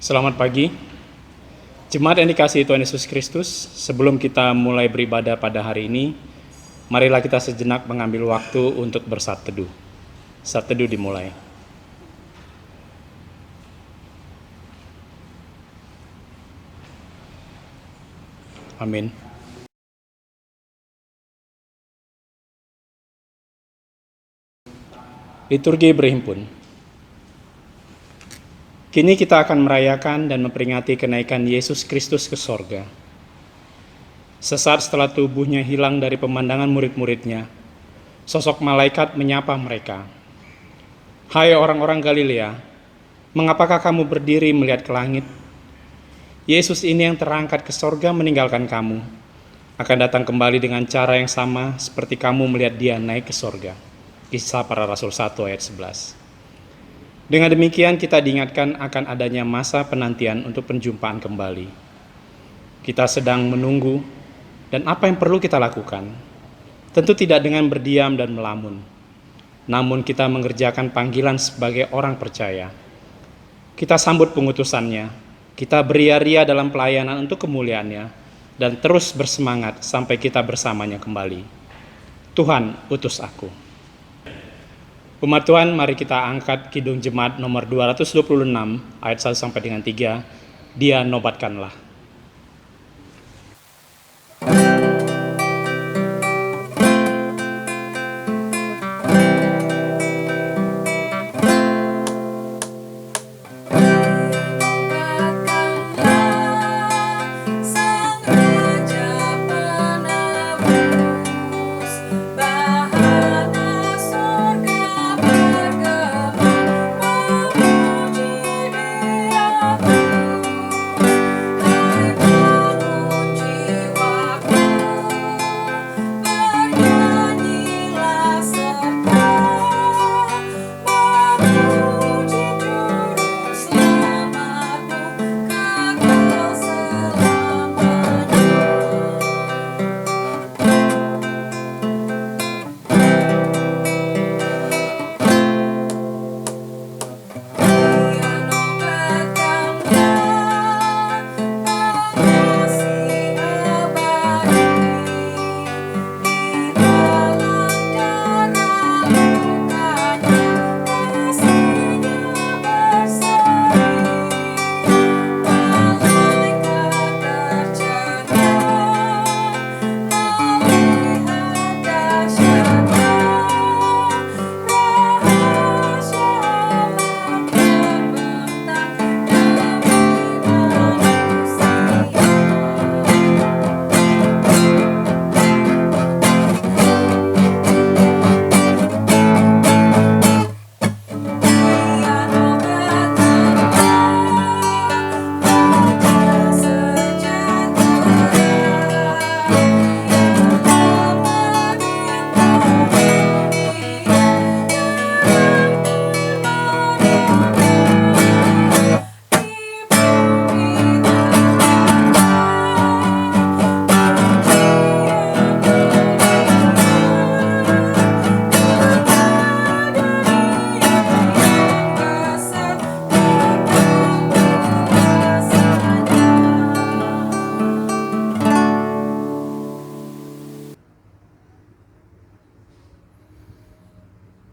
Selamat pagi, jemaat yang dikasihi Tuhan Yesus Kristus. Sebelum kita mulai beribadah pada hari ini, marilah kita sejenak mengambil waktu untuk bersat teduh. Sat teduh dimulai. Amin. Liturgi berhimpun. Kini kita akan merayakan dan memperingati kenaikan Yesus Kristus ke sorga. Sesaat setelah tubuhnya hilang dari pemandangan murid-muridnya, sosok malaikat menyapa mereka. Hai orang-orang Galilea, mengapakah kamu berdiri melihat ke langit? Yesus ini yang terangkat ke sorga meninggalkan kamu, akan datang kembali dengan cara yang sama seperti kamu melihat dia naik ke sorga. Kisah Para Rasul 1 ayat 11. Dengan demikian kita diingatkan akan adanya masa penantian untuk penjumpaan kembali. Kita sedang menunggu, dan apa yang perlu kita lakukan? Tentu tidak dengan berdiam dan melamun. Namun kita mengerjakan panggilan sebagai orang percaya. Kita sambut pengutusannya, kita beria-ria dalam pelayanan untuk kemuliaannya, dan terus bersemangat sampai kita bersamanya kembali. Tuhan, utus aku. Umat Tuhan, mari kita angkat Kidung Jemaat nomor 226 ayat 1 sampai dengan 3. Dia nobatkanlah.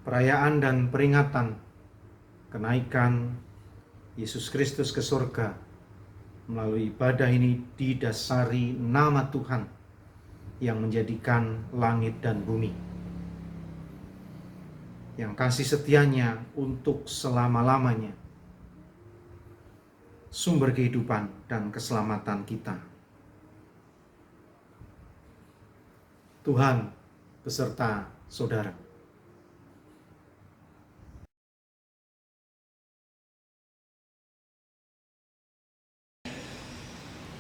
Perayaan dan peringatan kenaikan Yesus Kristus ke surga melalui ibadah ini didasari nama Tuhan yang menjadikan langit dan bumi, yang kasih setianya untuk selama-lamanya, sumber kehidupan dan keselamatan kita. Tuhan beserta saudara.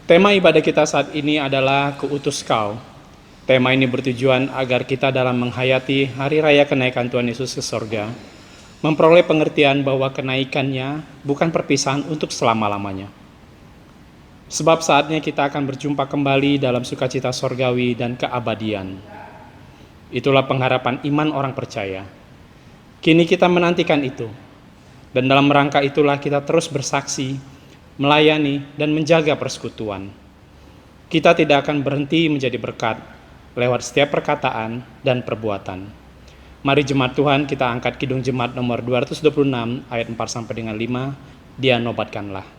Tema ibadah kita saat ini adalah Kuutus Kau. Tema ini bertujuan agar kita dalam menghayati hari raya kenaikan Tuhan Yesus ke sorga, memperoleh pengertian bahwa kenaikannya bukan perpisahan untuk selama-lamanya. Sebab saatnya kita akan berjumpa kembali dalam sukacita sorgawi dan keabadian. Itulah pengharapan iman orang percaya. Kini kita menantikan itu. Dan dalam rangka itulah kita terus bersaksi melayani, dan menjaga persekutuan. Kita tidak akan berhenti menjadi berkat lewat setiap perkataan dan perbuatan. Mari jemaat Tuhan, kita angkat Kidung Jemaat nomor 226 ayat 4 sampai dengan 5. Dia nobatkanlah.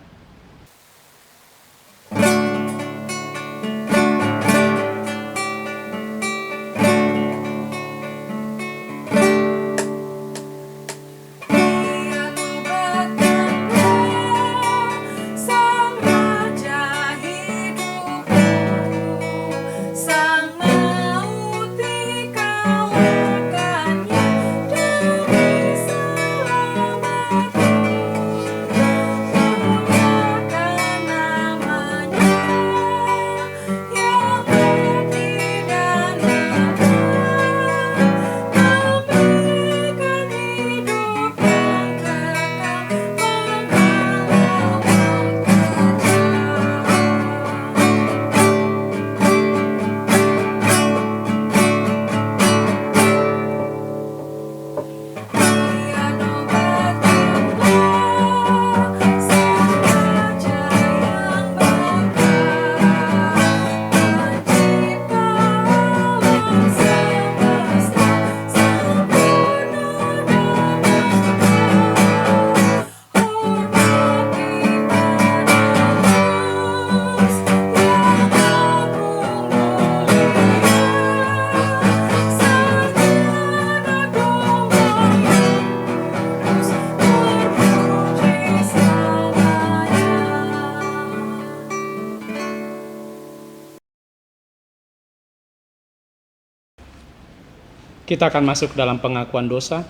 Kita akan masuk dalam pengakuan dosa.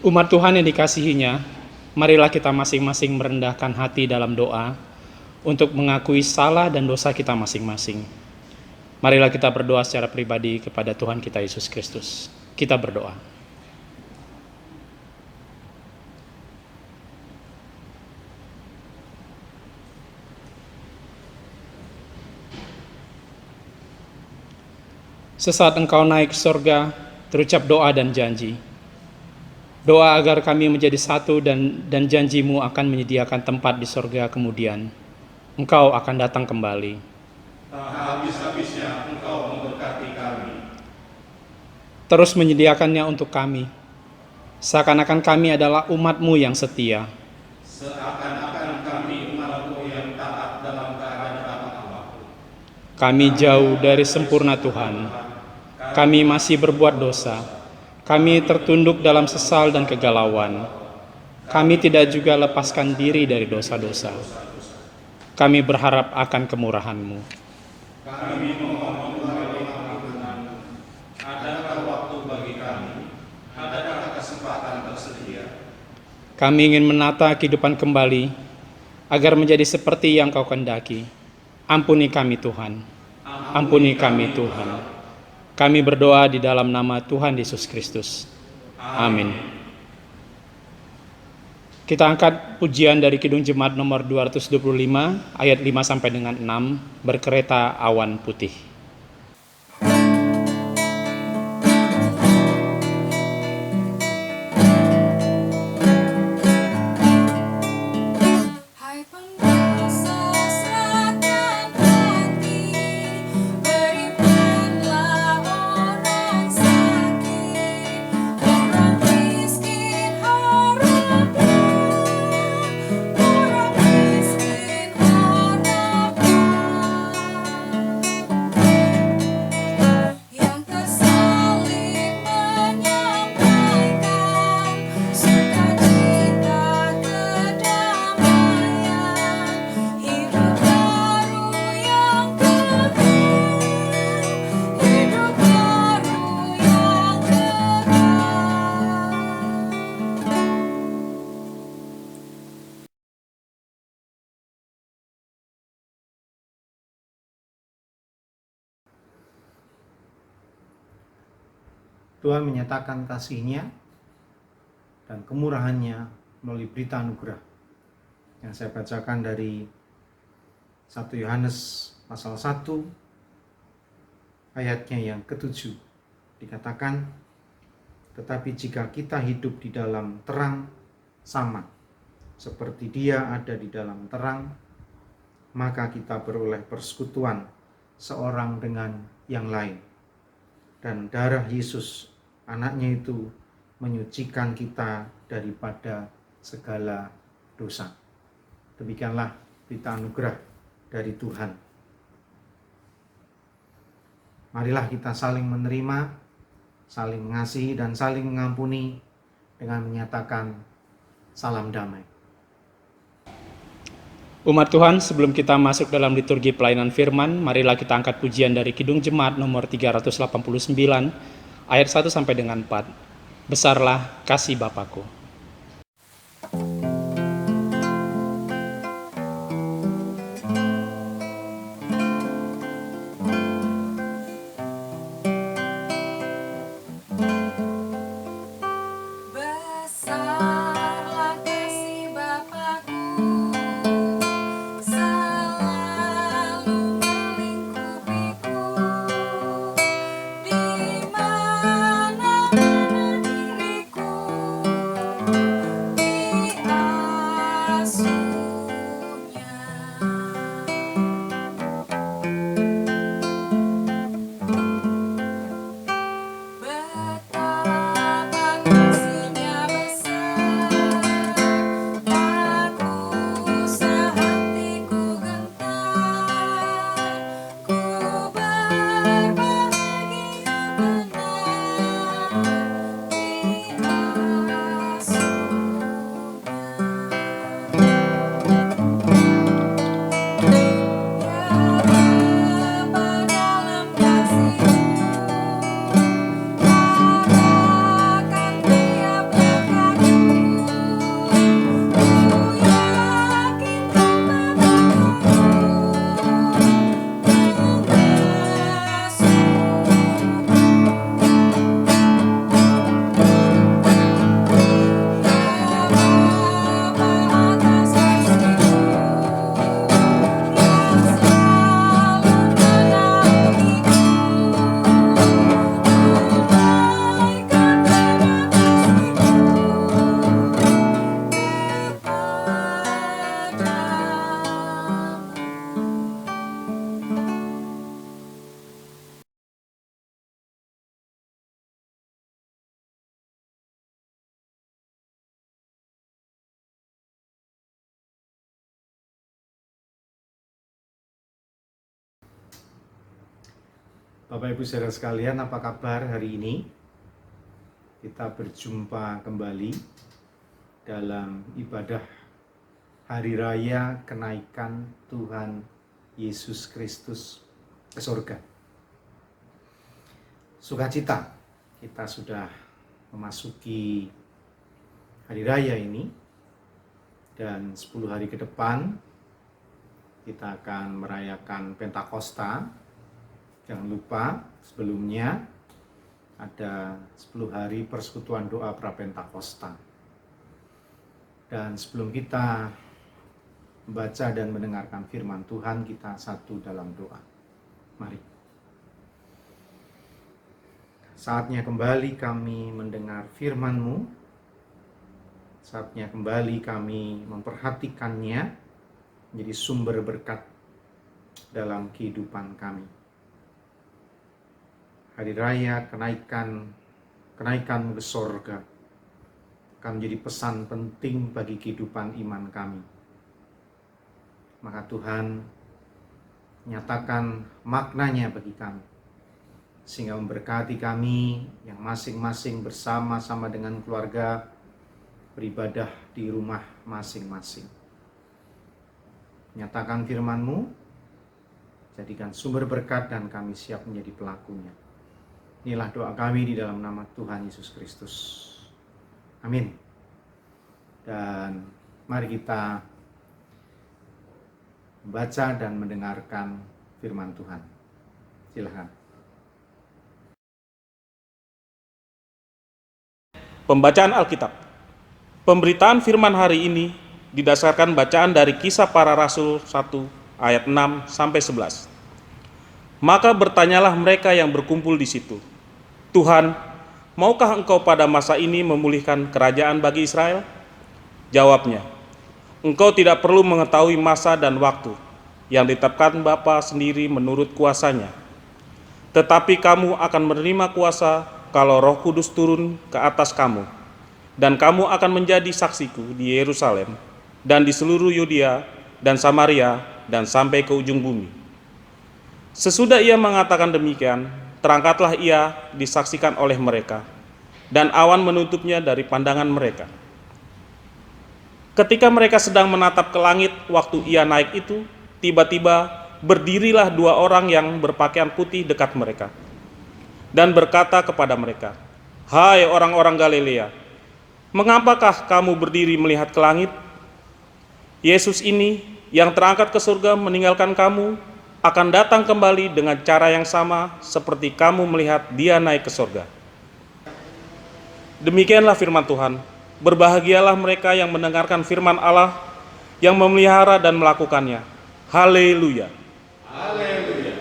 Umat Tuhan yang dikasihinya, marilah kita masing-masing merendahkan hati dalam doa untuk mengakui salah dan dosa kita masing-masing. Marilah kita berdoa secara pribadi kepada Tuhan kita Yesus Kristus. Kita berdoa. Sesaat Engkau naik ke surga, terucap doa dan janji. Doa agar kami menjadi satu dan janji-Mu akan menyediakan tempat di surga kemudian. Engkau akan datang kembali. Tak habis-habisnya Engkau memberkati kami. Terus menyediakannya untuk kami. Seakan-akan kami adalah umat-Mu yang setia. Seakan-akan kami umat-Mu yang taat dalam keadaan apapun. Kami jauh dari sempurna Tuhan. Kami masih berbuat dosa. Kami tertunduk dalam sesal dan kegalauan. Kami tidak juga lepaskan diri dari dosa-dosa. Kami berharap akan kemurahan-Mu. Kami memohon kembali ampunan-Mu. Adakah waktu bagi kami? Adakah kesempatan tersedia? Kami ingin menata kehidupan kembali agar menjadi seperti yang Kau kehendaki. Ampuni kami Tuhan. Ampuni kami Tuhan. Kami berdoa di dalam nama Tuhan Yesus Kristus. Amin. Kita angkat pujian dari Kidung Jemaat nomor 225 ayat 5 sampai dengan 6, berkereta awan putih. Tuhan menyatakan kasih-Nya dan kemurahan-Nya melalui berita anugerah yang saya bacakan dari 1 Yohanes pasal 1 ayatnya yang ke-7. Dikatakan, tetapi jika kita hidup di dalam terang sama, seperti Dia ada di dalam terang, maka kita beroleh persekutuan seorang dengan yang lain. Dan darah Yesus, anaknya itu, menyucikan kita daripada segala dosa. Demikianlah berita anugerah dari Tuhan. Marilah kita saling menerima, saling mengasihi, dan saling mengampuni dengan menyatakan salam damai. Umat Tuhan, sebelum kita masuk dalam liturgi pelayanan firman, marilah kita angkat pujian dari Kidung Jemaat nomor 389, ayat 1 sampai dengan 4. Besarlah kasih Bapa-Ku. Bapak Ibu saudara sekalian, apa kabar hari ini? Kita berjumpa kembali dalam ibadah Hari Raya Kenaikan Tuhan Yesus Kristus ke surga. Sukacita, kita sudah memasuki Hari Raya ini, dan 10 hari ke depan kita akan merayakan Pentakosta. Jangan lupa sebelumnya ada 10 hari persekutuan doa pra-Pentakosta. Dan sebelum kita membaca dan mendengarkan firman Tuhan, kita satu dalam doa. Mari. Saatnya kembali kami mendengar firman-Mu. Saatnya kembali kami memperhatikannya menjadi sumber berkat dalam kehidupan kami. Hari Raya kenaikan ke sorga akan menjadi pesan penting bagi kehidupan iman kami. Maka Tuhan nyatakan maknanya bagi kami, sehingga memberkati kami yang masing-masing bersama-sama dengan keluarga beribadah di rumah masing-masing. Nyatakan firman-Mu, jadikan sumber berkat dan kami siap menjadi pelakunya. Inilah doa kami di dalam nama Tuhan Yesus Kristus. Amin. Dan mari kita membaca dan mendengarkan firman Tuhan. Silakan. Pembacaan Alkitab. Pemberitaan firman hari ini didasarkan bacaan dari Kisah Para Rasul 1 ayat 6 sampai 11. Maka bertanyalah mereka yang berkumpul di situ, Tuhan, maukah Engkau pada masa ini memulihkan kerajaan bagi Israel? Jawabnya, engkau tidak perlu mengetahui masa dan waktu yang ditetapkan Bapa sendiri menurut kuasanya. Tetapi kamu akan menerima kuasa kalau Roh Kudus turun ke atas kamu, dan kamu akan menjadi saksiku di Yerusalem dan di seluruh Yudea dan Samaria dan sampai ke ujung bumi. Sesudah ia mengatakan demikian, terangkatlah ia disaksikan oleh mereka, dan awan menutupnya dari pandangan mereka. Ketika mereka sedang menatap ke langit waktu ia naik itu, tiba-tiba berdirilah dua orang yang berpakaian putih dekat mereka, dan berkata kepada mereka, "Hai orang-orang Galilea, mengapakah kamu berdiri melihat ke langit? Yesus ini yang terangkat ke surga meninggalkan kamu, akan datang kembali dengan cara yang sama seperti kamu melihat dia naik ke surga." Demikianlah firman Tuhan. Berbahagialah mereka yang mendengarkan firman Allah, yang memelihara dan melakukannya. Haleluya. Haleluya.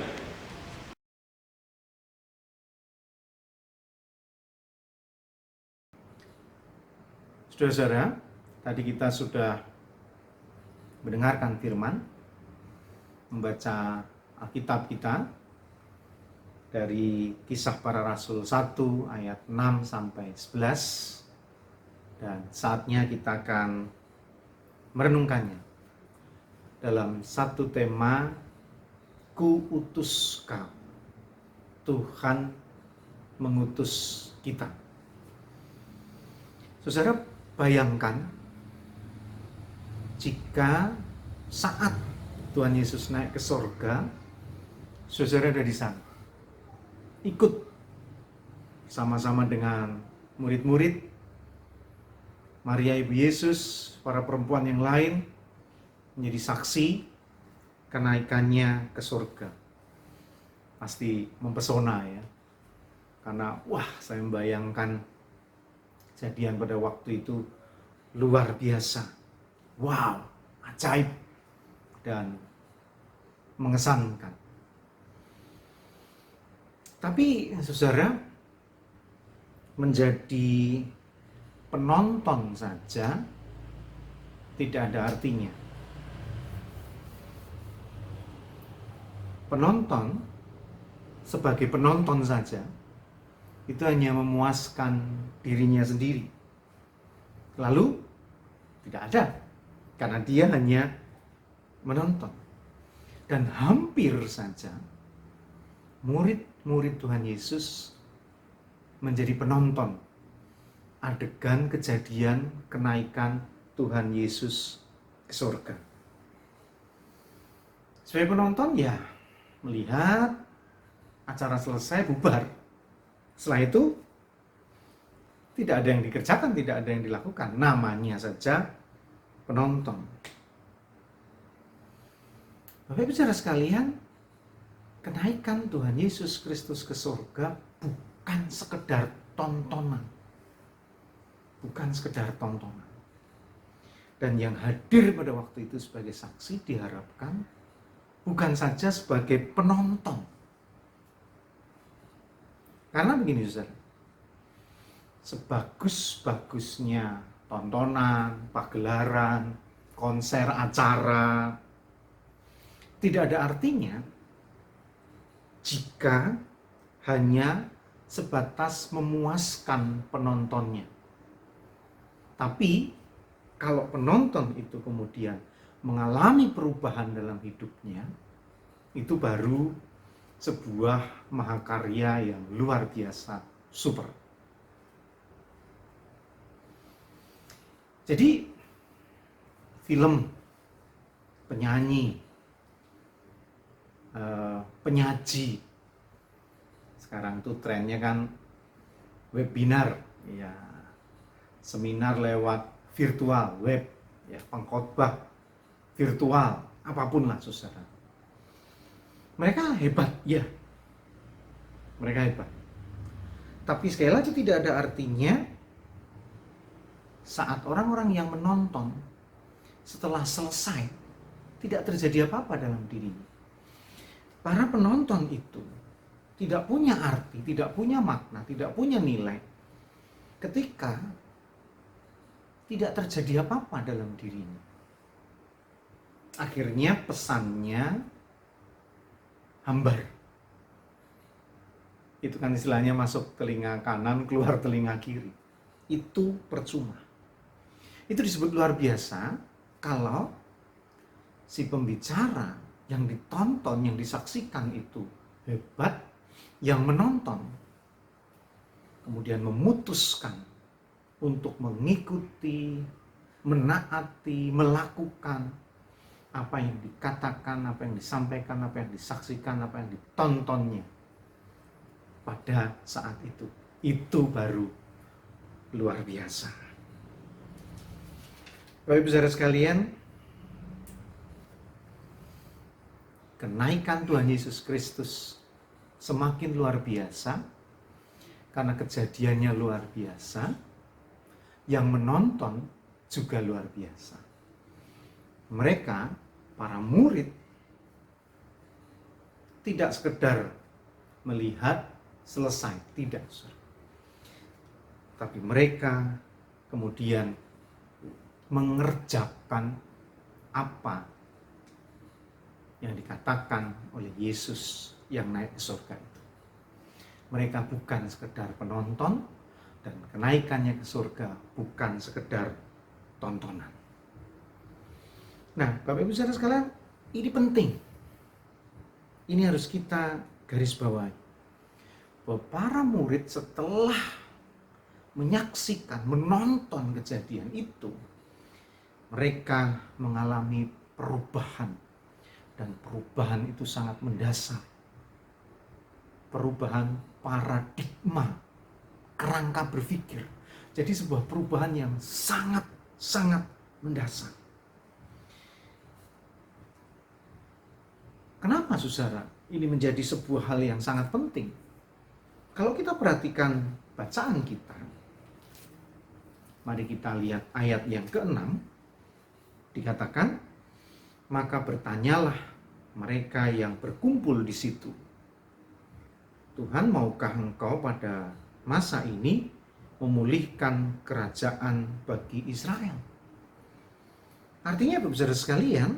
Saudara-saudara, tadi kita sudah mendengarkan firman, membaca Alkitab kita dari Kisah Para Rasul 1 ayat 6 sampai 11, dan saatnya kita akan merenungkannya dalam satu tema, Ku utus kau. Tuhan mengutus kita. Saudara, bayangkan jika saat Tuhan Yesus naik ke surga, saudara ada di sana, ikut sama-sama dengan murid-murid, Maria Ibu Yesus, para perempuan yang lain, menjadi saksi kenaikannya ke surga. Pasti mempesona ya, karena saya membayangkan kejadian pada waktu itu luar biasa, ajaib dan mengesankan. Tapi saudara, menjadi penonton saja tidak ada artinya. Penonton, sebagai penonton saja, itu hanya memuaskan dirinya sendiri. Lalu tidak ada, karena dia hanya menonton. Dan hampir saja murid-murid Tuhan Yesus menjadi penonton adegan kejadian kenaikan Tuhan Yesus ke surga. Sebagai penonton ya melihat acara selesai, bubar. Setelah itu tidak ada yang dikerjakan, tidak ada yang dilakukan. Namanya saja penonton. Bapak Ibu saudara sekalian, kenaikan Tuhan Yesus Kristus ke surga bukan sekedar tontonan. Bukan sekedar tontonan. Dan yang hadir pada waktu itu sebagai saksi diharapkan bukan saja sebagai penonton. Karena begini saudara, sebagus-bagusnya tontonan, pagelaran, konser, acara, tidak ada artinya jika hanya sebatas memuaskan penontonnya. Tapi kalau penonton itu kemudian mengalami perubahan dalam hidupnya, itu baru sebuah mahakarya yang luar biasa, super. Jadi film, penyanyi, penyaji, sekarang tuh trennya kan webinar, ya, seminar lewat virtual, web, ya, pengkhotbah virtual, apapun lah saudara. Mereka hebat, ya, mereka hebat. Tapi sekali lagi tidak ada artinya saat orang-orang yang menonton setelah selesai tidak terjadi apa-apa dalam dirinya. Para penonton itu tidak punya arti, tidak punya makna, tidak punya nilai ketika tidak terjadi apa-apa dalam dirinya. Akhirnya pesannya hambar. Itu kan istilahnya masuk telinga kanan, keluar telinga kiri. Itu percuma. Itu disebut luar biasa kalau si pembicara yang ditonton, yang disaksikan itu hebat, yang menonton kemudian memutuskan untuk mengikuti, menaati, melakukan apa yang dikatakan, apa yang disampaikan, apa yang disaksikan, apa yang ditontonnya pada saat itu. Itu baru luar biasa. Bapak Ibu Saudara sekalian, kenaikan Tuhan Yesus Kristus semakin luar biasa karena kejadiannya luar biasa, yang menonton juga luar biasa. Mereka, para murid, tidak sekedar melihat selesai, tidak. Tapi mereka kemudian mengerjakan apa yang dikatakan oleh Yesus yang naik ke surga itu. Mereka bukan sekedar penonton, dan kenaikannya ke surga bukan sekedar tontonan. Nah, Bapak Ibu Saudara sekalian, ini penting. Ini harus kita garis bawahi. Bahwa para murid setelah menyaksikan, menonton kejadian itu, mereka mengalami perubahan. Dan perubahan itu sangat mendasar. Perubahan paradigma, kerangka berpikir. Jadi sebuah perubahan yang sangat mendasar. Kenapa saudara? Ini menjadi sebuah hal yang sangat penting. Kalau kita perhatikan bacaan kita, mari kita lihat ayat yang ke-6, dikatakan, maka bertanyalah mereka yang berkumpul di situ, Tuhan, maukah engkau pada masa ini memulihkan kerajaan bagi Israel? Artinya, Bapak Saudara sekalian,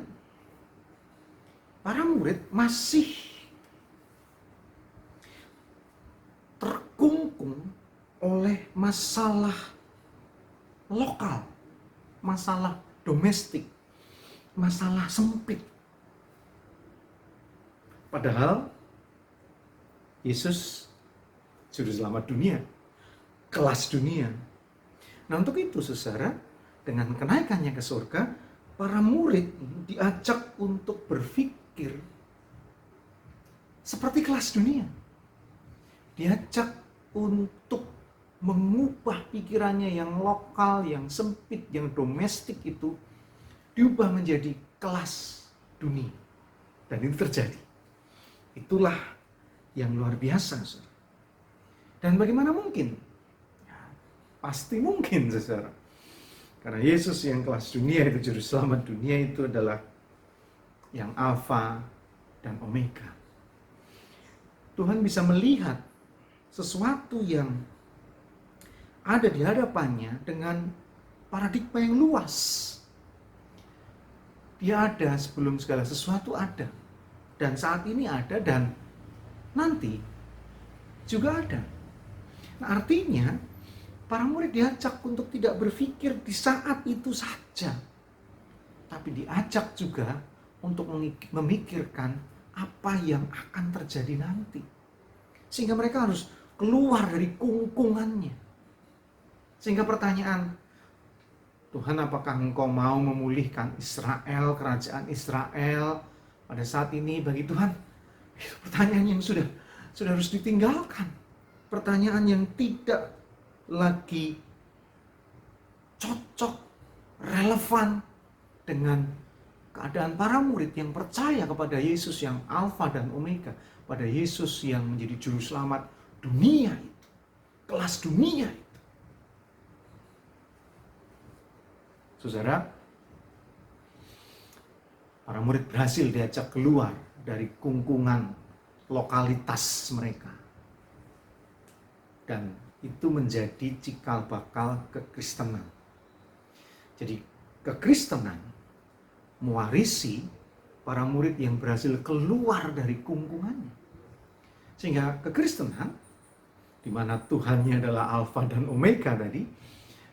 para murid masih terkungkung oleh masalah lokal, masalah domestik, masalah sempit. Padahal Yesus juru selamat dunia, kelas dunia. Nah, untuk itu saudara, dengan kenaikannya ke surga, para murid diajak untuk berpikir seperti kelas dunia. Diajak untuk mengubah pikirannya yang lokal, yang sempit, yang domestik itu diubah menjadi kelas dunia. Dan itu terjadi. Itulah yang luar biasa, saudara. Dan bagaimana mungkin? Ya, pasti mungkin, saudara. Karena Yesus yang kelas dunia itu, juru selamat dunia itu adalah yang Alfa dan Omega. Tuhan bisa melihat sesuatu yang ada di hadapannya dengan paradigma yang luas. Dia ada sebelum segala sesuatu ada. Dan saat ini ada dan nanti juga ada. Nah, artinya para murid diajak untuk tidak berpikir di saat itu saja. Tapi diajak juga untuk memikirkan apa yang akan terjadi nanti. Sehingga mereka harus keluar dari kungkungannya. Sehingga pertanyaan, Tuhan, apakah engkau mau memulihkan Israel, kerajaan Israel pada saat ini bagi Tuhan? Itu pertanyaan yang sudah harus ditinggalkan. Pertanyaan yang tidak lagi cocok, relevan dengan keadaan para murid yang percaya kepada Yesus yang Alfa dan Omega, pada Yesus yang menjadi juru selamat dunia itu, kelas dunia itu. Saudara, para murid berhasil diajak keluar dari kungkungan lokalitas mereka. Dan itu menjadi cikal bakal kekristenan. Jadi kekristenan mewarisi para murid yang berhasil keluar dari kungkungannya. Sehingga kekristenan, di mana Tuhannya adalah Alfa dan Omega tadi,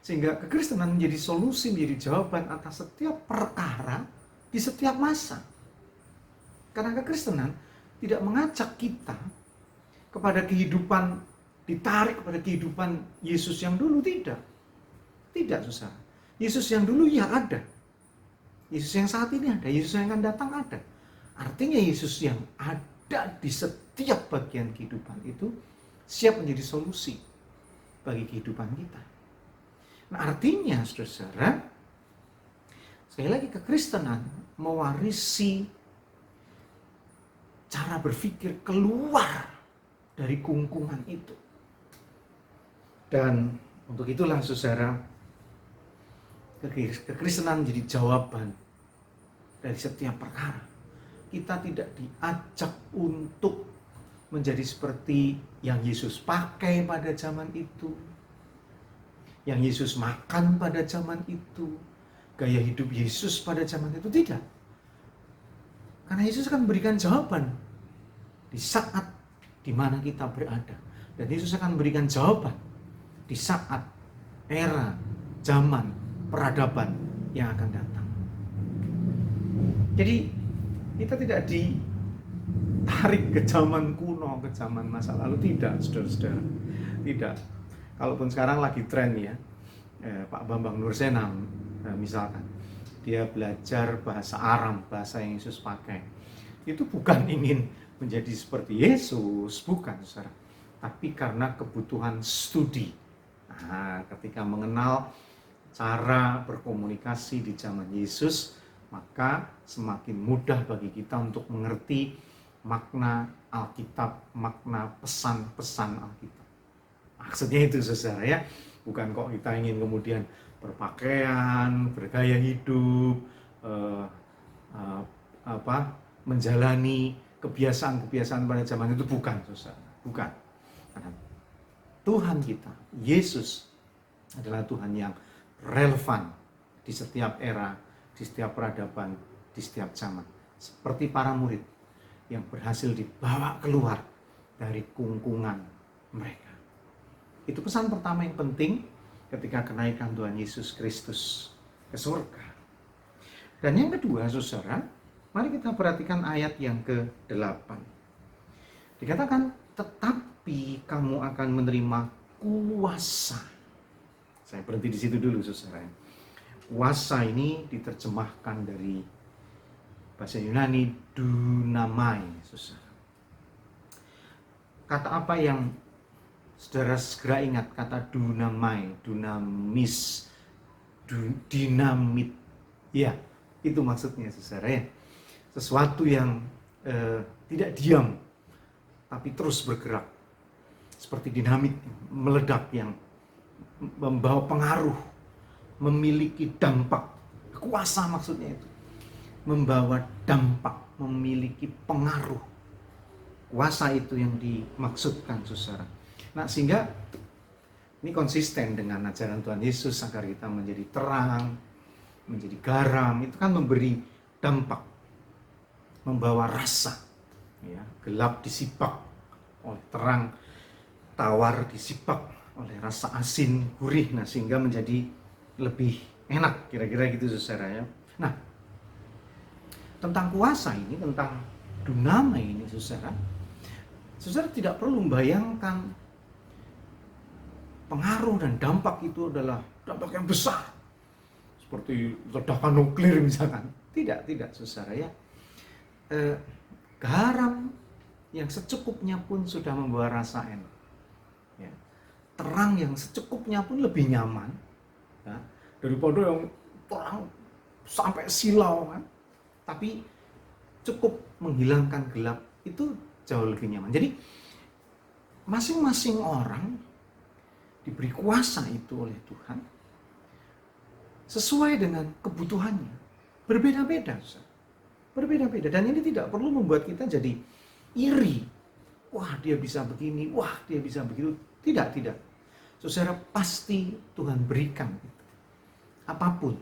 sehingga kekristenan menjadi solusi, menjadi jawaban atas setiap perkara di setiap masa. Karena kekristenan tidak mengajak kita kepada kehidupan, ditarik kepada kehidupan Yesus yang dulu, tidak. Tidak, saudara. Yesus yang dulu ya ada. Yesus yang saat ini ada, Yesus yang akan datang ada. Artinya Yesus yang ada di setiap bagian kehidupan itu siap menjadi solusi bagi kehidupan kita. Nah, artinya saudara, sekali lagi kekristenan mewarisi cara berpikir keluar dari kungkungan itu. Dan untuk itulah saudara, kekristenan menjadi jawaban dari setiap perkara. Kita tidak diajak untuk menjadi seperti yang Yesus pakai pada zaman itu, yang Yesus makan pada zaman itu, gaya hidup Yesus pada zaman itu, tidak. Karena Yesus akan memberikan jawaban di saat di mana kita berada. Dan Yesus akan memberikan jawaban di saat era, zaman, peradaban yang akan datang. Jadi kita tidak ditarik ke zaman kuno, ke zaman masa lalu, tidak, saudara-saudara. Tidak. Kalaupun sekarang lagi tren ya, Pak Bambang Nursenam misalkan, dia belajar bahasa Aram, bahasa yang Yesus pakai. Itu bukan ingin menjadi seperti Yesus, bukan, saudara. Tapi karena kebutuhan studi. Nah, ketika mengenal cara berkomunikasi di zaman Yesus, maka semakin mudah bagi kita untuk mengerti makna Alkitab, makna pesan-pesan Alkitab. Maksudnya itu, saudara ya, bukan kok kita ingin kemudian berpakaian, bergaya hidup, menjalani kebiasaan-kebiasaan pada zaman itu, bukan, saudara, bukan. Karena Tuhan kita, Yesus, adalah Tuhan yang relevan di setiap era, di setiap peradaban, di setiap zaman. Seperti para murid yang berhasil dibawa keluar dari kungkungan mereka. Itu pesan pertama yang penting ketika kenaikan Tuhan Yesus Kristus ke surga. Dan yang kedua, saudara, mari kita perhatikan ayat yang ke-8. Dikatakan, tetapi kamu akan menerima kuasa. Saya berhenti di situ dulu, saudara. Kuasa ini diterjemahkan dari bahasa Yunani dunamai, saudara. Kata apa yang saudara segera ingat? Kata dunamai, dunamis, dinamit. Ya, itu maksudnya, saudara ya. Sesuatu yang tidak diam, tapi terus bergerak. Seperti dinamit, meledak, yang membawa pengaruh, memiliki dampak. Kuasa maksudnya itu. Membawa dampak, memiliki pengaruh. Kuasa itu yang dimaksudkan, saudara. Nah, sehingga ini konsisten dengan ajaran Tuhan Yesus agar kita menjadi terang, menjadi garam. Itu kan memberi dampak, membawa rasa. Ya, gelap disipak oleh terang, tawar disipak oleh rasa asin, gurih. Nah, sehingga menjadi lebih enak, kira-kira gitu, saudara ya. Nah, tentang kuasa ini, tentang dunamai ini, saudara tidak perlu membayangkan pengaruh dan dampak itu adalah dampak yang besar, seperti ledakan nuklir misalkan. Tidak, saudara ya. Garam yang secukupnya pun sudah membawa rasa enak. Ya. Terang yang secukupnya pun lebih nyaman, ya, daripada yang terang sampai silau kan. Tapi cukup menghilangkan gelap, itu jauh lebih nyaman. Jadi masing-masing orang diberi kuasa itu oleh Tuhan sesuai dengan kebutuhannya. Berbeda-beda, berbeda-beda. Dan ini tidak perlu membuat kita jadi iri. Wah, dia bisa begini, wah, dia bisa begitu. Tidak. Saudara, pasti Tuhan berikan itu. Apapun,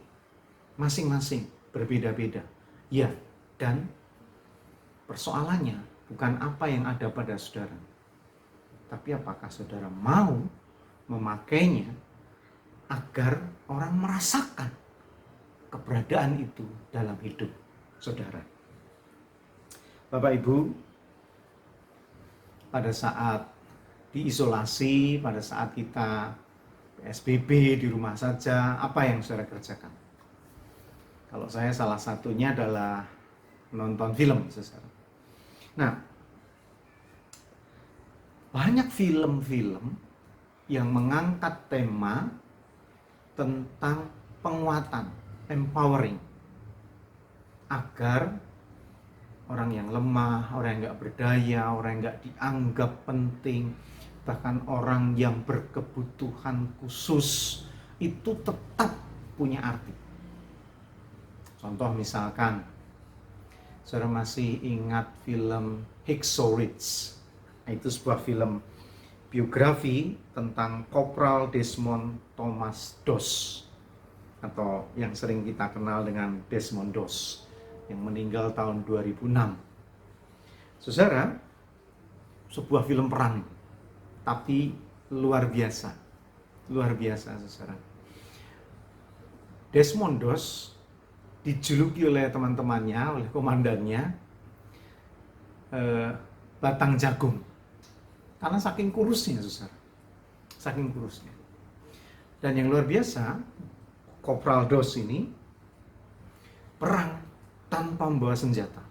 masing-masing berbeda-beda. Ya, dan persoalannya bukan apa yang ada pada saudara, tapi apakah saudara mau memakainya agar orang merasakan keberadaan itu dalam hidup saudara. Bapak Ibu, pada saat diisolasi, pada saat kita PSBB di rumah saja, apa yang saudara kerjakan? Kalau saya salah satunya adalah menonton film, saudara. Nah, banyak film-film yang mengangkat tema tentang penguatan, empowering, agar orang yang lemah, orang yang nggak berdaya, orang yang nggak dianggap penting, bahkan orang yang berkebutuhan khusus itu tetap punya arti. Contoh misalkan, saudara masih ingat film Hacksaw Ridge? Itu sebuah film biografi tentang Kopral Desmond Thomas Doss, atau yang sering kita kenal dengan Desmond Doss, yang meninggal tahun 2006. Saudara, sebuah film perang, tapi luar biasa, saudara. Desmond Doss dijuluki oleh teman-temannya, oleh komandannya, batang jagung, karena saking kurusnya, saudara, saking kurusnya. Dan yang luar biasa, Kopral Doss ini perang tanpa membawa senjata,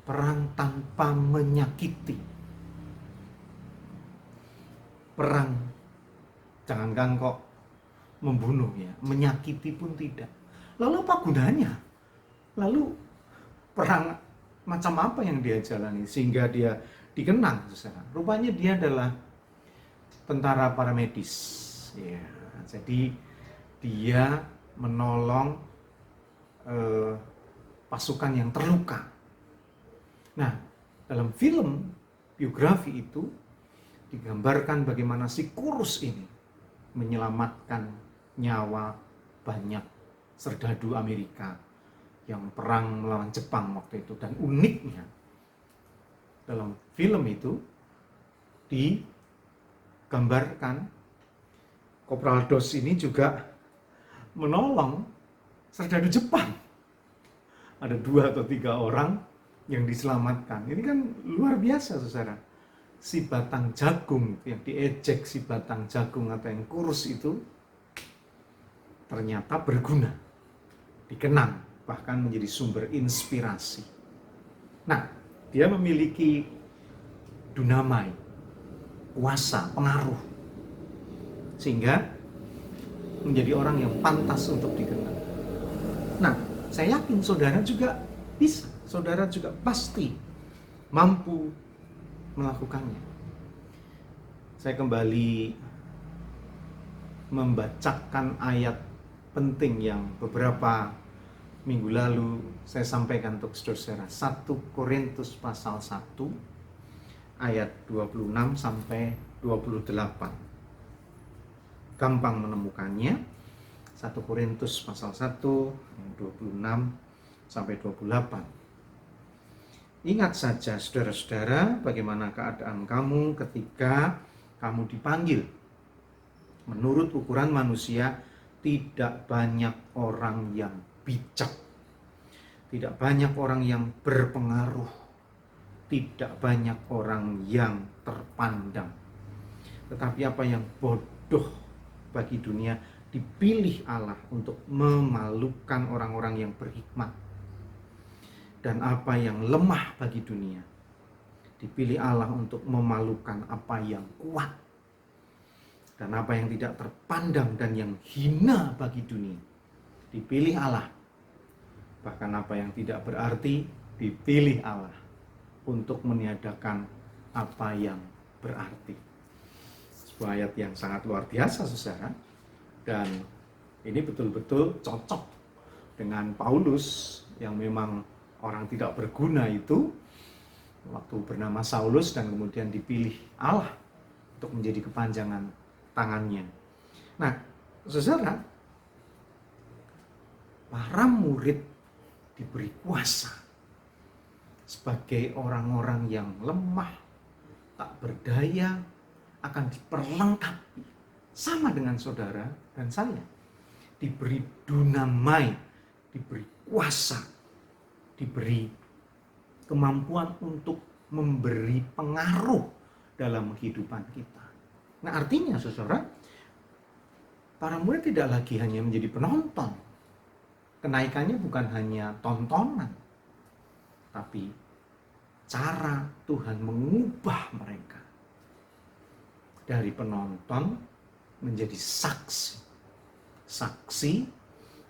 perang tanpa menyakiti, perang jangankan kok membunuh ya, menyakiti pun tidak. Lalu apa gunanya? Lalu perang macam apa yang dia jalani sehingga dia dikenang, saudara? Rupanya dia adalah tentara paramedis. Ya, jadi dia menolong pasukan yang terluka. Nah, dalam film biografi itu digambarkan bagaimana si kurus ini menyelamatkan nyawa banyak serdadu Amerika yang perang melawan Jepang waktu itu. Dan uniknya dalam film itu digambarkan Kopral Doss ini juga menolong serdadu Jepang. Ada 2 atau 3 orang yang diselamatkan. Ini kan luar biasa, saudara. Si batang jagung yang diejek, si batang jagung atau yang kurus itu ternyata berguna, dikenang, bahkan menjadi sumber inspirasi. Nah, dia memiliki dunamai, kuasa, pengaruh, sehingga menjadi orang yang pantas untuk dikenal. Nah, saya yakin saudara juga bisa, saudara juga pasti mampu melakukannya. Saya kembali membacakan ayat penting yang beberapa minggu lalu saya sampaikan untuk saudara. 1 Korintus pasal 1 ayat 26 sampai 28. Gampang menemukannya. 1 Korintus pasal 1 26 sampai 28. Ingat saja saudara-saudara bagaimana keadaan kamu ketika kamu dipanggil. Menurut ukuran manusia, tidak banyak orang yang bijak, tidak banyak orang yang berpengaruh, tidak banyak orang yang terpandang. Tetapi apa yang bodoh bagi dunia dipilih Allah untuk memalukan orang-orang yang berhikmat. Dan apa yang lemah bagi dunia dipilih Allah untuk memalukan apa yang kuat. Dan apa yang tidak terpandang dan yang hina bagi dunia dipilih Allah. Bahkan apa yang tidak berarti dipilih Allah untuk meniadakan apa yang berarti. Sebuah ayat yang sangat luar biasa, saudara. Dan ini betul-betul cocok dengan Paulus yang memang orang tidak berguna itu, waktu bernama Saulus dan kemudian dipilih Allah untuk menjadi kepanjangan tangannya. Nah, saudara, para murid diberi kuasa sebagai orang-orang yang lemah, tak berdaya, akan diperlengkapi sama dengan saudara dan saya. Diberi dunamai, diberi kuasa, diberi kemampuan untuk memberi pengaruh dalam kehidupan kita. Nah, artinya saudara, para murid tidak lagi hanya menjadi penonton. Kenaikannya bukan hanya tontonan, tapi cara Tuhan mengubah mereka dari penonton menjadi saksi. Saksi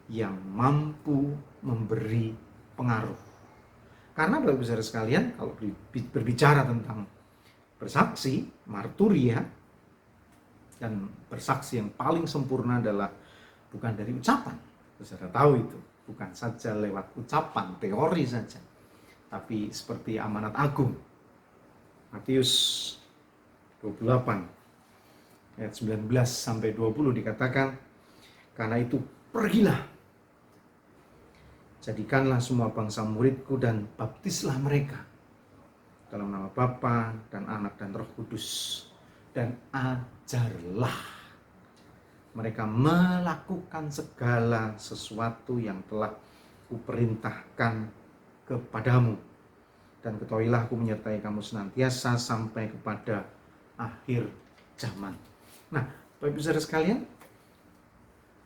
yang mampu memberi pengaruh. Karena Bapak Ibu Saudara sekalian, kalau berbicara tentang bersaksi, marturia, dan bersaksi yang paling sempurna adalah bukan dari ucapan. Saudara tahu itu, bukan saja lewat ucapan, teori saja, tapi seperti amanat agung. Matius 28 ayat 19 sampai 20 dikatakan, karena itu pergilah, jadikanlah semua bangsa muridku dan baptislah mereka dalam nama Bapa dan Anak dan Roh Kudus, dan ajarlah mereka melakukan segala sesuatu yang telah kuperintahkan kepadamu, dan ketahuilah aku menyertai kamu senantiasa sampai kepada akhir zaman. Nah, Bapak Ibu Saudara sekalian,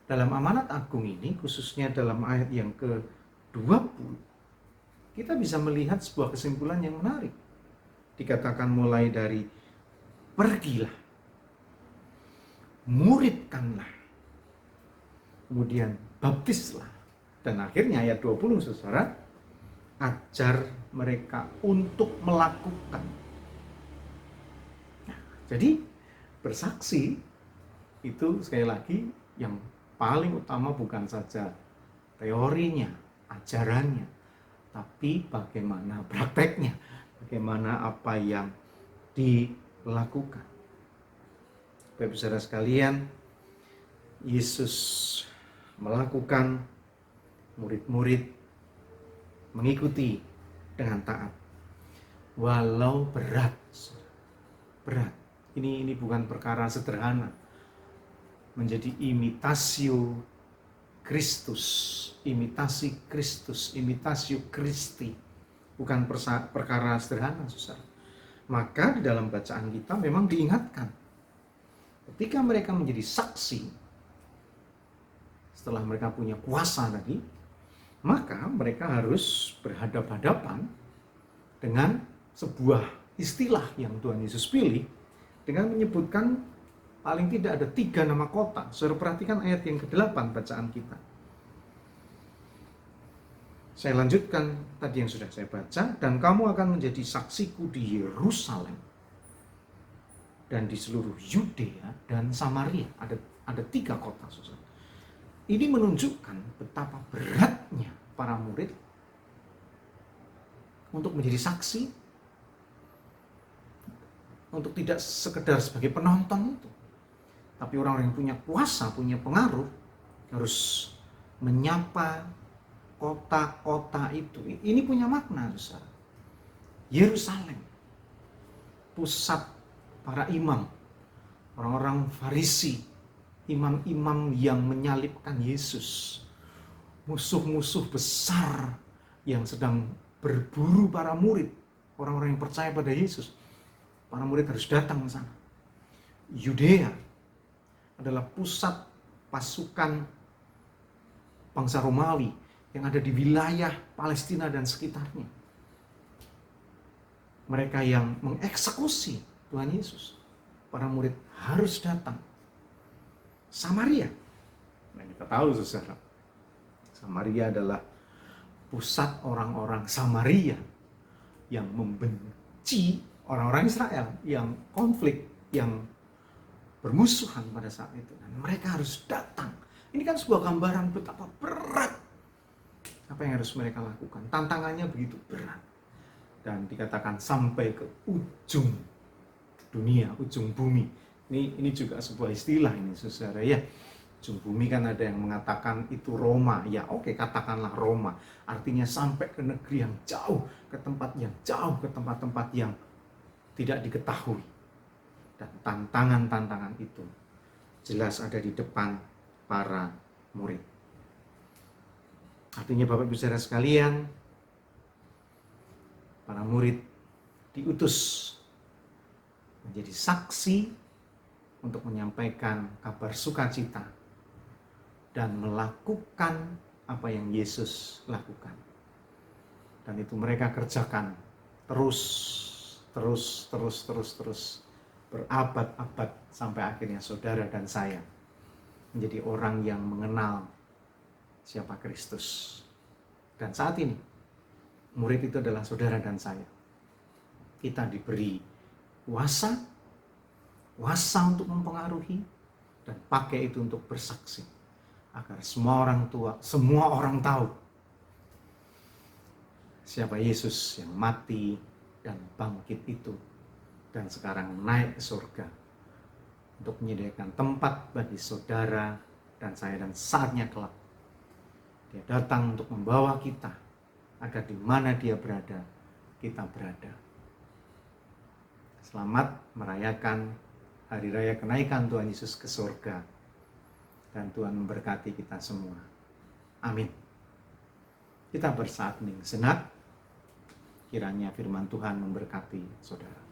dalam amanat agung ini, khususnya dalam ayat yang ke-20, kita bisa melihat sebuah kesimpulan yang menarik. Dikatakan mulai dari pergilah, muridkanlah, kemudian baptislah, dan akhirnya ayat 20 saudara, ajar mereka untuk melakukan. Nah, jadi bersaksi itu sekali lagi yang paling utama bukan saja teorinya, ajarannya, tapi bagaimana prakteknya, bagaimana apa yang dilakukan. Bapak Saudara sekalian, Yesus melakukan, murid-murid mengikuti dengan taat, walau berat. Ini bukan perkara sederhana. Menjadi imitasio Kristus, imitasio Kristi, bukan perkara sederhana, saudara. Maka di dalam bacaan kita memang diingatkan, ketika mereka menjadi saksi, setelah mereka punya kuasa tadi, maka mereka harus berhadapan-hadapan dengan sebuah istilah yang Tuhan Yesus pilih, dengan menyebutkan paling tidak ada 3 nama kota. Saudara perhatikan ayat yang ke-8 bacaan kita. Saya lanjutkan tadi yang sudah saya baca. Dan kamu akan menjadi saksiku di Yerusalem dan di seluruh Yudea dan Samaria. Ada 3 kota, saudara. Ini menunjukkan betapa beratnya para murid untuk menjadi saksi, untuk tidak sekedar sebagai penonton itu, tapi orang-orang yang punya kuasa, punya pengaruh, harus menyapa kota-kota itu. Ini punya makna, saudara. Yerusalem, pusat para imam, orang-orang Farisi, imam-imam yang menyalibkan Yesus, musuh-musuh besar yang sedang berburu para murid, orang-orang yang percaya pada Yesus. Para murid harus datang ke sana. Yudea adalah pusat pasukan bangsa Romawi yang ada di wilayah Palestina dan sekitarnya. Mereka yang mengeksekusi Tuhan Yesus. Para murid harus datang. Samaria. Nah, kita tahu, saudara, Samaria adalah pusat orang-orang Samaria yang membenci orang-orang Israel, yang konflik, yang bermusuhan pada saat itu. Dan mereka harus datang. Ini kan sebuah gambaran betapa berat apa yang harus mereka lakukan. Tantangannya begitu berat. Dan dikatakan sampai ke ujung dunia, ujung bumi. Ini juga sebuah istilah ini, saudara ya. ujung bumi kan ada yang mengatakan itu Roma. Ya oke, katakanlah Roma. Artinya sampai ke negeri yang jauh, ke tempat yang jauh, ke tempat-tempat yang tidak diketahui. Dan tantangan-tantangan itu jelas ada di depan para murid. Artinya Bapak Ibu Saudara sekalian, para murid diutus menjadi saksi untuk menyampaikan kabar sukacita dan melakukan apa yang Yesus lakukan. Dan itu mereka kerjakan terus berabad-abad sampai akhirnya saudara dan saya menjadi orang yang mengenal siapa Kristus. Dan saat ini murid itu adalah saudara dan saya. Kita diberi kuasa untuk mempengaruhi dan pakai itu untuk bersaksi agar semua orang tahu siapa Yesus yang mati dan bangkit itu dan sekarang naik ke surga untuk menyediakan tempat bagi saudara dan saya, dan saatnya kelak Dia datang untuk membawa kita agar di mana Dia berada, kita berada. Selamat merayakan Hari Raya Kenaikan Tuhan Yesus ke surga, dan Tuhan memberkati kita semua. Amin. Kita bersaat hening sejenak. Kiranya firman Tuhan memberkati saudara.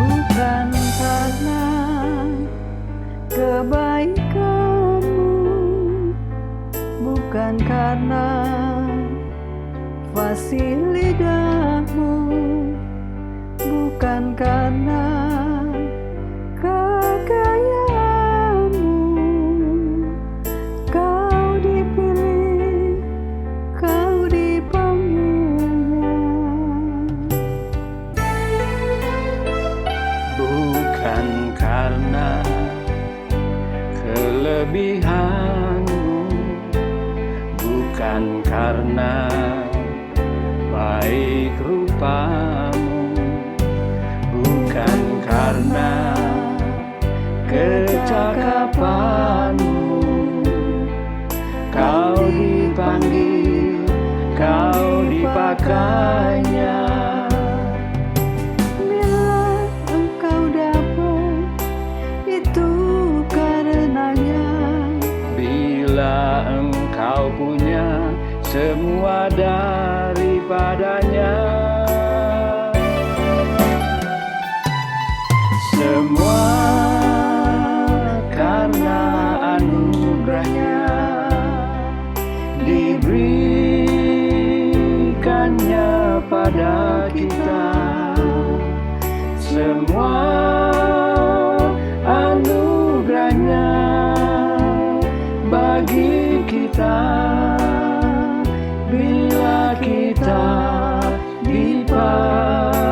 Bukan karena kebaikanmu, bukan karena fasilitamu, bukan karena kekayaanmu, kau dipilih, kau dipanggilnya. Bukan karena kelebihanmu, bukan karena baik rupamu, bukan karena kecakapanmu, kau dipanggil, kau dipakainya. Bila engkau dapat, itu karenanya. Bila engkau punya semua daripadanya, semua karena anugerahnya diberikannya pada kita. Semua anugerahnya bagi kita bila kita dipakainya.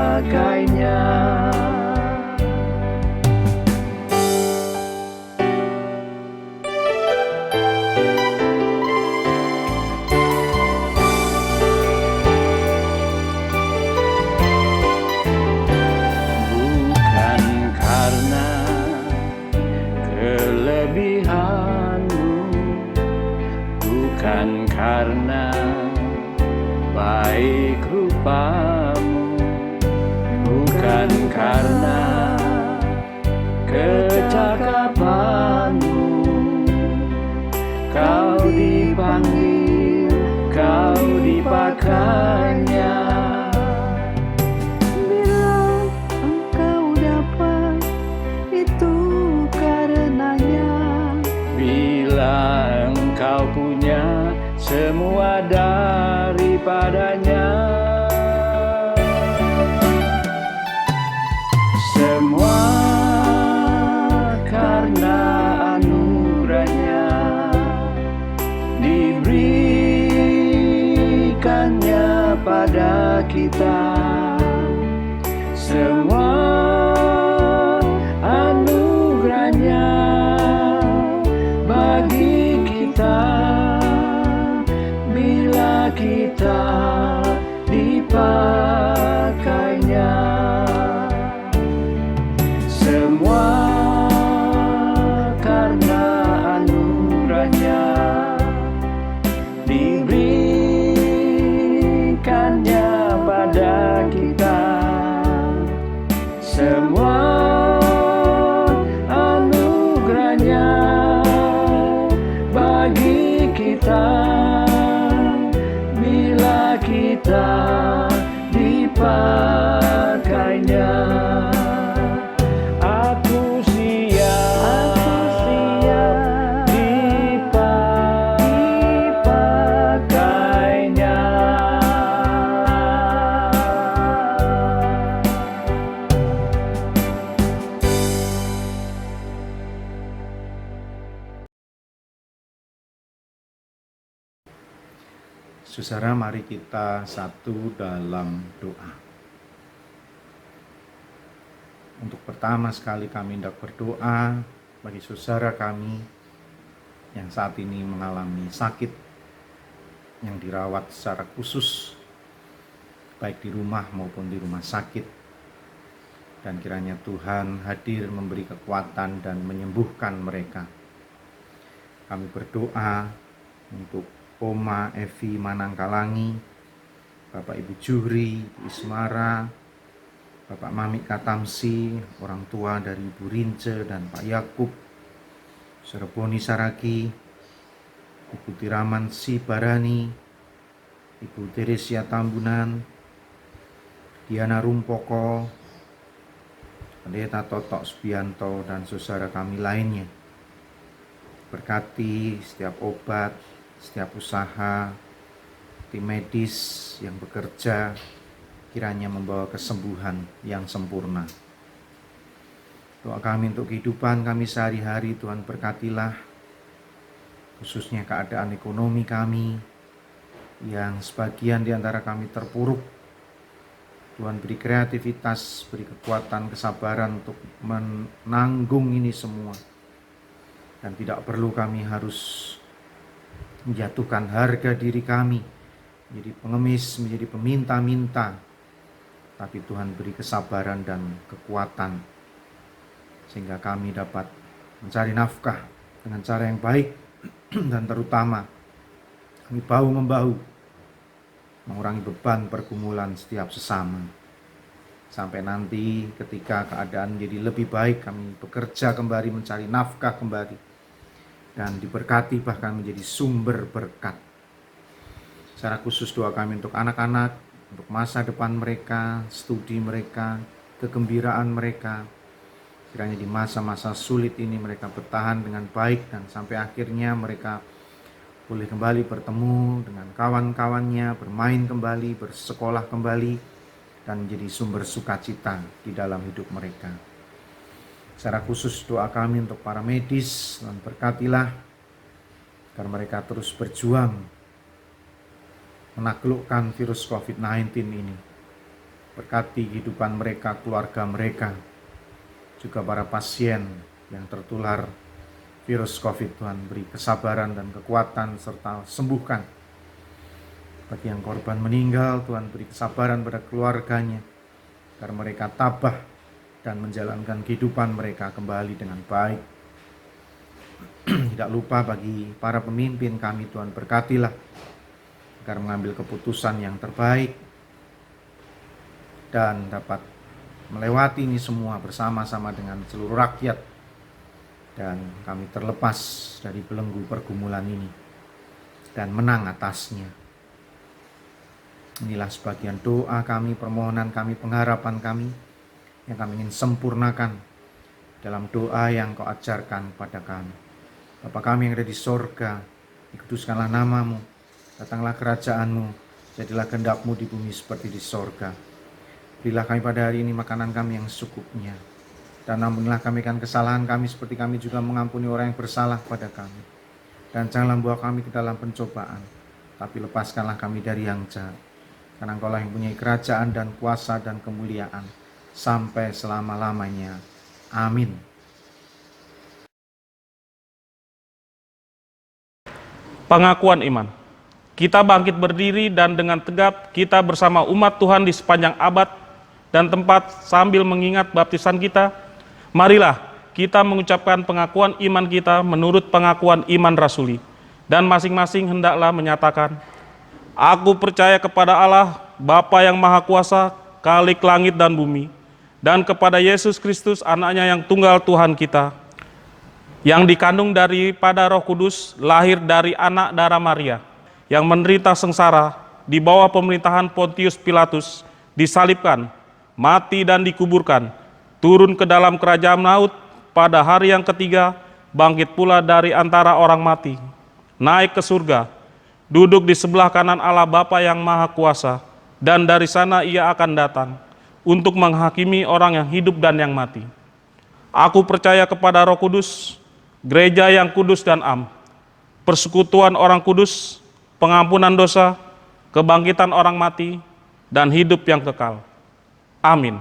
Bukan karena kelebihanmu, bukan karena baik rupamu, bukan karena kecakapanmu, kau dipanggil, kau dipakainya. Bila engkau dapat, itu karenanya. Bila engkau punya semua daripadanya, semua anugerahnya bagi kita bila kita dipakainya. Aku siap dipakainya. Saudara, mari kita satu dalam doa. Untuk pertama sekali kami hendak berdoa bagi saudara kami yang saat ini mengalami sakit, yang dirawat secara khusus, baik di rumah maupun di rumah sakit. Dan kiranya Tuhan hadir memberi kekuatan dan menyembuhkan mereka. Kami berdoa untuk Oma Evi Manangkalangi, Bapak Ibu Juhri, Ibu Ismara, Bapak Mami Katamsi, orang tua dari Ibu Rince dan Pak Yakub, Saudara Boni Saragi, Ibu Tiraman Sibarani, Ibu Teresia Tambunan, Diana Rumpoko, Pendeta Totok Subianto, dan saudara kami lainnya. Berkati setiap obat, setiap usaha, tim medis yang bekerja, kiranya membawa kesembuhan yang sempurna. Doa kami untuk kehidupan kami sehari-hari, Tuhan berkatilah, khususnya keadaan ekonomi kami, yang sebagian di antara kami terpuruk. Tuhan beri kreativitas, beri kekuatan, kesabaran untuk menanggung ini semua. Dan tidak perlu kami harus menjatuhkan harga diri kami, menjadi pengemis, menjadi peminta-minta. Tapi Tuhan beri kesabaran dan kekuatan, sehingga kami dapat mencari nafkah dengan cara yang baik. Dan terutama kami bahu-membahu mengurangi beban pergumulan setiap sesama. Sampai nanti ketika keadaan menjadi lebih baik, kami bekerja kembali, mencari nafkah kembali, dan diberkati bahkan menjadi sumber berkat. Secara khusus doa kami untuk anak-anak, untuk masa depan mereka, studi mereka, kegembiraan mereka. Kiranya di masa-masa sulit ini mereka bertahan dengan baik, dan sampai akhirnya mereka boleh kembali bertemu dengan kawan-kawannya, bermain kembali, bersekolah kembali, dan menjadi sumber sukacita di dalam hidup mereka. Secara khusus doa kami untuk para medis, dan berkatilah agar mereka terus berjuang menaklukkan virus COVID-19 ini. Berkati kehidupan mereka, keluarga mereka, juga para pasien yang tertular virus COVID. Tuhan beri kesabaran dan kekuatan serta sembuhkan. Bagi yang korban meninggal, Tuhan beri kesabaran pada keluarganya, agar mereka tabah dan menjalankan kehidupan mereka kembali dengan baik. Tidak lupa bagi para pemimpin kami, Tuhan berkatilah agar mengambil keputusan yang terbaik dan dapat melewati ini semua bersama-sama dengan seluruh rakyat, dan kami terlepas dari belenggu pergumulan ini dan menang atasnya. Inilah sebagian doa kami, permohonan kami, pengharapan kami yang kami ingin sempurnakan dalam doa yang Kau ajarkan pada kami. Bapa kami yang ada di sorga, dikuduskanlah namamu, datanglah kerajaan-Mu, jadilah kehendak-Mu di bumi seperti di sorga. Berilah kami pada hari ini makanan kami yang secukupnya, dan ampunilah kami kan kesalahan kami seperti kami juga mengampuni orang yang bersalah pada kami. Dan janganlah membawa kami ke dalam pencobaan, tapi lepaskanlah kami dari yang jahat. Karena Engkau-lah yang punya kerajaan dan kuasa dan kemuliaan sampai selama-lamanya. Amin. Pengakuan iman. Kita bangkit berdiri dan dengan tegap kita bersama umat Tuhan di sepanjang abad dan tempat sambil mengingat baptisan kita. Marilah kita mengucapkan pengakuan iman kita menurut pengakuan iman rasuli. Dan masing-masing hendaklah menyatakan, Aku percaya kepada Allah, Bapa yang Maha Kuasa, Khalik langit dan bumi, dan kepada Yesus Kristus, anaknya yang tunggal Tuhan kita, yang dikandung daripada Roh Kudus, lahir dari anak darah Maria, yang menderita sengsara di bawah pemerintahan Pontius Pilatus, disalibkan, mati dan dikuburkan, turun ke dalam kerajaan maut, pada hari yang ketiga bangkit pula dari antara orang mati, naik ke surga, duduk di sebelah kanan Allah Bapa yang Maha Kuasa, dan dari sana ia akan datang untuk menghakimi orang yang hidup dan yang mati. Aku percaya kepada Roh Kudus, gereja yang kudus dan am, persekutuan orang kudus, pengampunan dosa, kebangkitan orang mati, dan hidup yang kekal. Amin.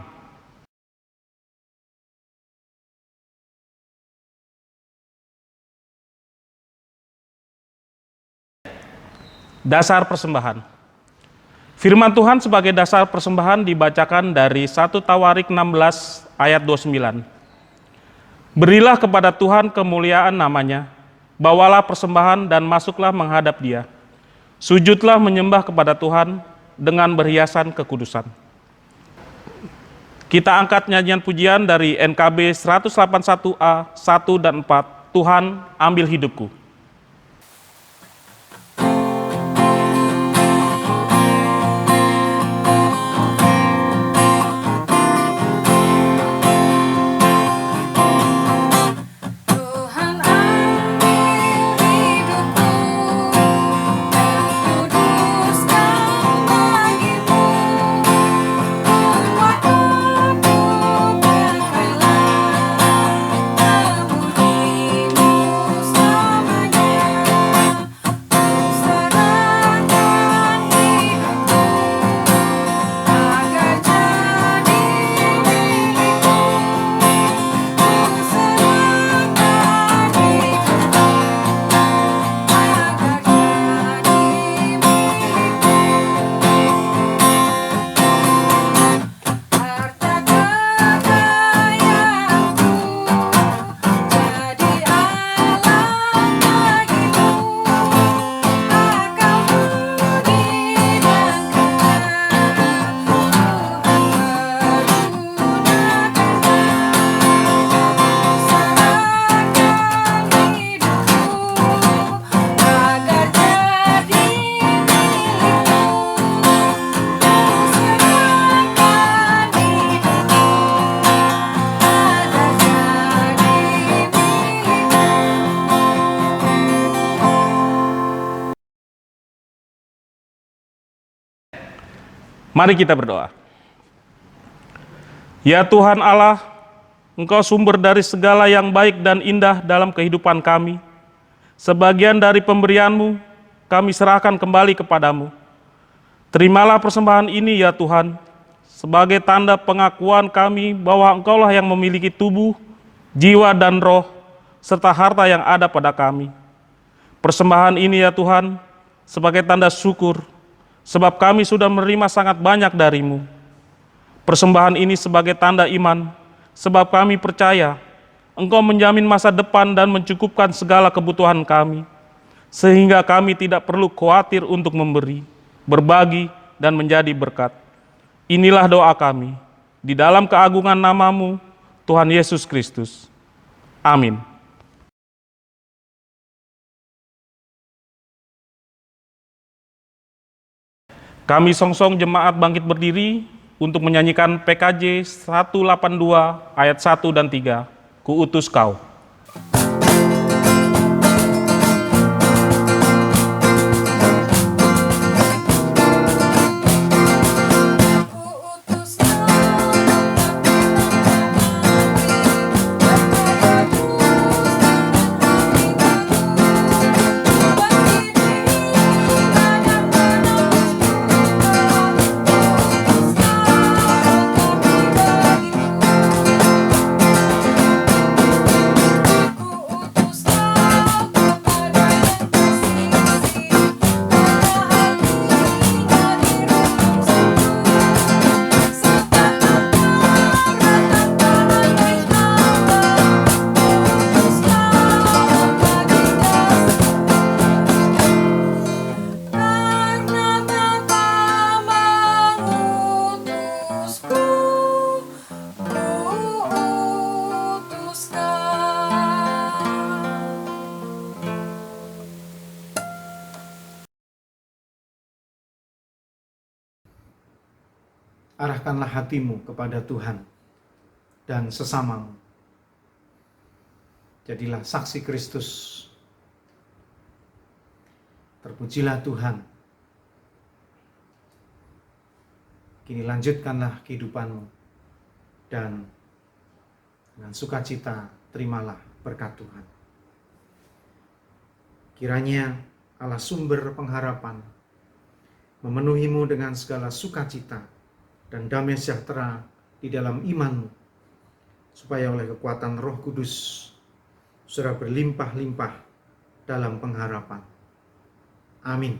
Dasar persembahan. Firman Tuhan sebagai dasar persembahan dibacakan dari 1 Tawarik 16 ayat 29. Berilah kepada Tuhan kemuliaan namanya, bawalah persembahan dan masuklah menghadap Dia. Sujudlah menyembah kepada Tuhan dengan berhiasan kekudusan. Kita angkat nyanyian pujian dari NKB 181A 1 dan 4, Tuhan ambil hidupku. Mari kita berdoa. Ya Tuhan Allah, Engkau sumber dari segala yang baik dan indah dalam kehidupan kami. Sebagian dari pemberian-Mu, kami serahkan kembali kepadamu. Terimalah persembahan ini ya Tuhan, sebagai tanda pengakuan kami bahwa Engkaulah yang memiliki tubuh, jiwa dan roh, serta harta yang ada pada kami. Persembahan ini ya Tuhan, sebagai tanda syukur, sebab kami sudah menerima sangat banyak dari-Mu. Persembahan ini sebagai tanda iman, sebab kami percaya Engkau menjamin masa depan dan mencukupkan segala kebutuhan kami, sehingga kami tidak perlu khawatir untuk memberi, berbagi, dan menjadi berkat. Inilah doa kami, di dalam keagungan nama-Mu, Tuhan Yesus Kristus. Amin. Kami songsong jemaat bangkit berdiri untuk menyanyikan PKJ 182 ayat 1 dan 3, Kuutus Kau. Rendahkanlah hatimu kepada Tuhan dan sesamamu. Jadilah saksi Kristus. Terpujilah Tuhan. Kini lanjutkanlah kehidupanmu dan dengan sukacita terimalah berkat Tuhan. Kiranya Allah sumber pengharapan memenuhimu dengan segala sukacita dan damai sejahtera di dalam imanmu, supaya oleh kekuatan Roh Kudus saudara berlimpah-limpah dalam pengharapan. Amin.